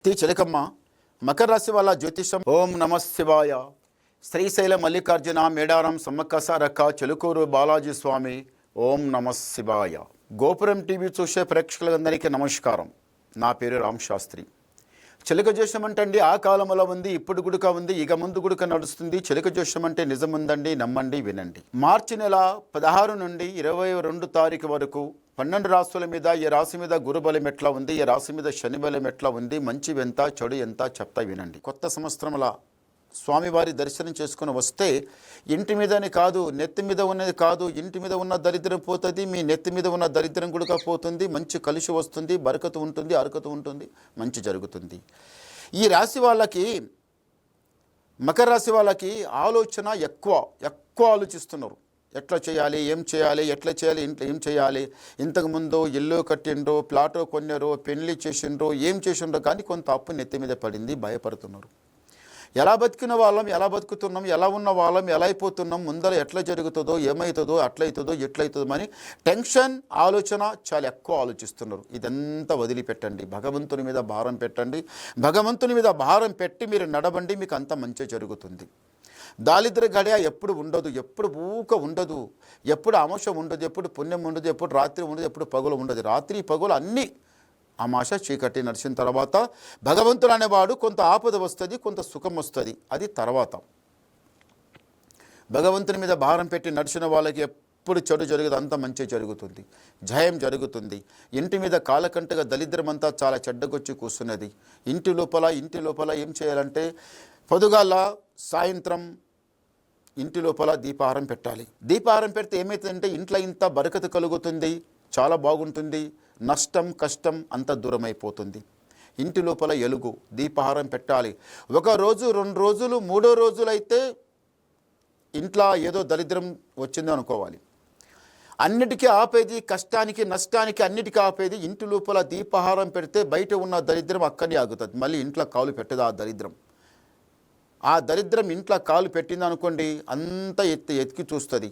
చిలకమ్మ మకర రాశి వాళ్ళ జ్యోతిషం. ఓం నమ శివాయ. శ్రీశైల మల్లికార్జున మేడారం సమ్మక్క సారక్క చెలుకూరు బాలాజీ స్వామి. ఓం నమ శివాయ. గోపురం టీవీ చూసే ప్రేక్షకులందరికీ నమస్కారం. నా పేరు రామ్ శాస్త్రి. చిలక జోషం అంటే ఆ కాలంలో ఉంది, ఇప్పుడు గుడుక ఉంది, ఇక ముందు గుడుక నడుస్తుంది. చిలక జోషం అంటే నిజముందండి, నమ్మండి, వినండి. మార్చి నెల 16 నుండి 22 తారీఖు వరకు 12 రాశుల మీద ఈ రాశి మీద గురుబలం ఎట్లా ఉంది, ఈ రాశి మీద శని బలం ఎట్లా ఉంది, మంచి ఎంత చెడు ఎంత చెప్తా వినండి. కొత్త సంవత్సరంలా స్వామివారి దర్శనం చేసుకుని వస్తే ఇంటి మీదని కాదు, నెత్తి మీద ఉన్నది కాదు, ఇంటి మీద ఉన్న దరిద్రం పోతుంది, మీ నెత్తి మీద ఉన్న దరిద్రం కూడా పోతుంది. మంచి కలిసి వస్తుంది, బరకత ఉంటుంది, అరకత ఉంటుంది, మంచి జరుగుతుంది. ఈ రాశి వాళ్ళకి, మకర రాశి వాళ్ళకి ఆలోచన ఎక్కువ ఆలోచిస్తున్నారు. ఎట్లా చేయాలి, ఏం చేయాలి, ఎట్లా చేయాలి, ఇంట్లో ఏం చేయాలి. ఇంతకుముందు ఇల్లు కట్టిండ్రో, ప్లాటో కొన్నారో, పెళ్లి చేసిండ్రో, ఏం చేసిండ్రో కానీ కొంత అప్పు నెత్తి మీద పడింది, భయపడుతున్నారు. ఎలా బతికిన వాళ్ళం, ఎలా బతుకుతున్నాం, ఎలా ఉన్న వాళ్ళం, ఎలా అయిపోతున్నాం, ముందర ఎట్లా జరుగుతుందో, ఏమవుతుందో, అట్లయితుందో, ఎట్లయితుందో అని టెన్షన్, ఆలోచన చాలా ఎక్కువ ఆలోచిస్తున్నారు. ఇదంతా వదిలిపెట్టండి, భగవంతుని మీద భారం పెట్టండి. భగవంతుని మీద భారం పెట్టి మీరు నడవండి, మీకు అంత మంచి జరుగుతుంది. దారిద్ర్య గడియ ఎప్పుడు ఉండదు, ఎప్పుడు ఊక ఉండదు, ఎప్పుడు అమాష ఉండదు, ఎప్పుడు పుణ్యం ఉండదు, ఎప్పుడు రాత్రి ఉండదు, ఎప్పుడు పగులు ఉండదు. రాత్రి పగులు అన్నీ అమాష చీకటి నడిచిన తర్వాత భగవంతుడు అనేవాడు కొంత ఆపద వస్తుంది, కొంత సుఖం వస్తుంది, అది తర్వాత. భగవంతుని మీద భారం పెట్టి నడిచిన వాళ్ళకి ఎప్పుడు చెడు జరుగుతుంది, అంత మంచి జరుగుతుంది, జయం జరుగుతుంది. ఇంటి మీద కాలకంటగా దరిద్రం అంతా చాలా చెడ్డగొచ్చి కూర్చున్నది. ఇంటి లోపల ఏం చేయాలంటే పొదుగాల సాయంత్రం ఇంటి లోపల దీపాహారం పెట్టాలి. దీపాహారం పెడితే ఏమవుతుందంటే ఇంట్లో ఇంత బరకత కలుగుతుంది, చాలా బాగుంటుంది. నష్టం కష్టం అంత దూరం అయిపోతుంది. ఇంటి లోపల ఎలుగు దీపాహారం పెట్టాలి. 1 రోజు 2 రోజులు 3వ రోజులు అయితే ఇంట్లో ఏదో దరిద్రం వచ్చింది అనుకోవాలి. అన్నిటికీ ఆపేది, కష్టానికి నష్టానికి అన్నిటికీ ఆపేది ఇంటి లోపల దీపాహారం పెడితే బయట ఉన్న దరిద్రం అక్కడే ఆగుతుంది. మళ్ళీ ఇంట్లో కాలు పెట్టదు ఆ దరిద్రం. ఆ దరిద్రం ఇంట్లో కాలు పెట్టింది అనుకోండి, అంత ఎత్తికి చూస్తుంది.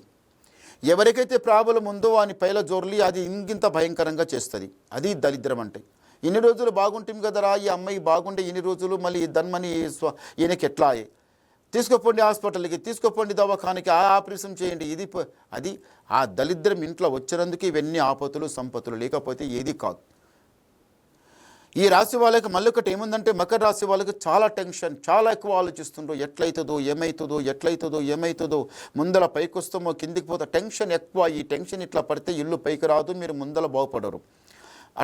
ఎవరికైతే ప్రాబ్లం ఉందో అని పైల జోర్లి అది ఇంకింత భయంకరంగా చేస్తుంది. అది దరిద్రం అంటే. ఇన్ని రోజులు బాగుంటుంది కదరా, ఈ అమ్మాయి బాగుండే ఇన్ని రోజులు, మళ్ళీ ఈ ధన్మని ఈయనకి ఎట్లా తీసుకోపోండి హాస్పిటల్కి, తీసుకోపోండి దవాఖానకి, ఆపరేషన్ చేయండి. అది ఆ దరిద్రం ఇంట్లో వచ్చినందుకు ఇవన్నీ ఆపతులు సంపతులు, లేకపోతే ఏది కాదు. ఈ రాశి వాళ్ళకి మళ్ళీ ఒకటి ఏముందంటే మకర రాశి వాళ్ళకి చాలా టెన్షన్, చాలా ఎక్కువ ఆలోచిస్తుండ్రు. ఎట్లయితుందో ఏమవుతుందో, ముందర పైకి వస్తామో కిందికి పోతా, టెన్షన్ ఎక్కువ. ఈ టెన్షన్ ఇట్లా పడితే ఇల్లు పైకి రాదు, మీరు ముందర బాగుపడరు.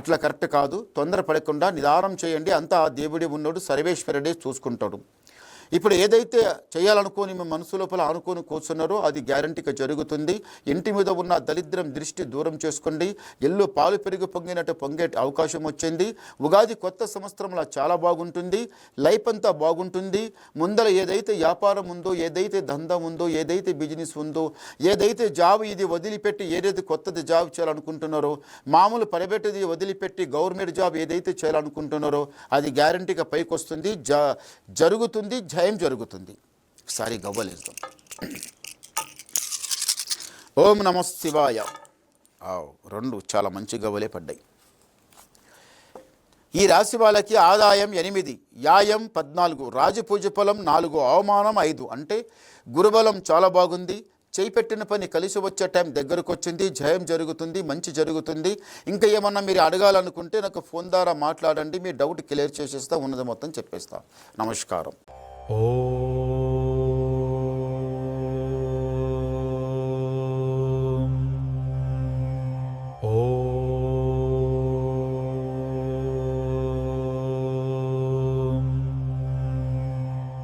అట్లా కరెక్ట్ కాదు. తొందర పడకుండా నిదానం చేయండి. అంతా దేవుడి ఉన్నాడు, సర్వేశ్వరుడే చూసుకుంటాడు. ఇప్పుడు ఏదైతే చేయాలనుకోని మీ మనసు లోపల అనుకోని కూర్చున్నారో అది గ్యారంటీగా జరుగుతుంది. ఇంటి మీద ఉన్న దరిద్రం దృష్టి దూరం చేసుకోండి. ఇల్లు పాలు పెరిగి పొంగే అవకాశం వచ్చింది. ఉగాది కొత్త సంవత్సరంలో చాలా బాగుంటుంది. లైఫ్ అంతా బాగుంటుంది. ముందర ఏదైతే వ్యాపారం ఉందో, ఏదైతే దందా ఉందో, ఏదైతే బిజినెస్ ఉందో, ఏదైతే జాబ్ ఇది వదిలిపెట్టి ఏదైతే కొత్తది జాబ్ చేయాలనుకుంటున్నారో, మామూలు పనిపెట్టేది వదిలిపెట్టి గవర్నమెంట్ జాబ్ ఏదైతే చేయాలనుకుంటున్నారో అది గ్యారంటీగా పైకి వస్తుంది, జరుగుతుంది, జయం జరుగుతుంది. ఒకసారి గవ్వలేస్తాం. ఓం నమ శివాయ. 2 చాలా మంచి గవ్వలే పడ్డాయి. ఈ రాశి వాళ్ళకి ఆదాయం 8, యాయం 14, రాజపూజ ఫలం 4, అవమానం 5. అంటే గురుబలం చాలా బాగుంది. చేయిపెట్టిన పని కలిసి వచ్చే టైం దగ్గరకు వచ్చింది, జయం జరుగుతుంది, మంచి జరుగుతుంది. ఇంకా ఏమన్నా మీరు అడగాలనుకుంటే నాకు ఫోన్ ద్వారా మాట్లాడండి, మీ డౌట్ క్లియర్ చేసేస్తా, ఉన్నది మొత్తం చెప్పేస్తా. నమస్కారం. ఓం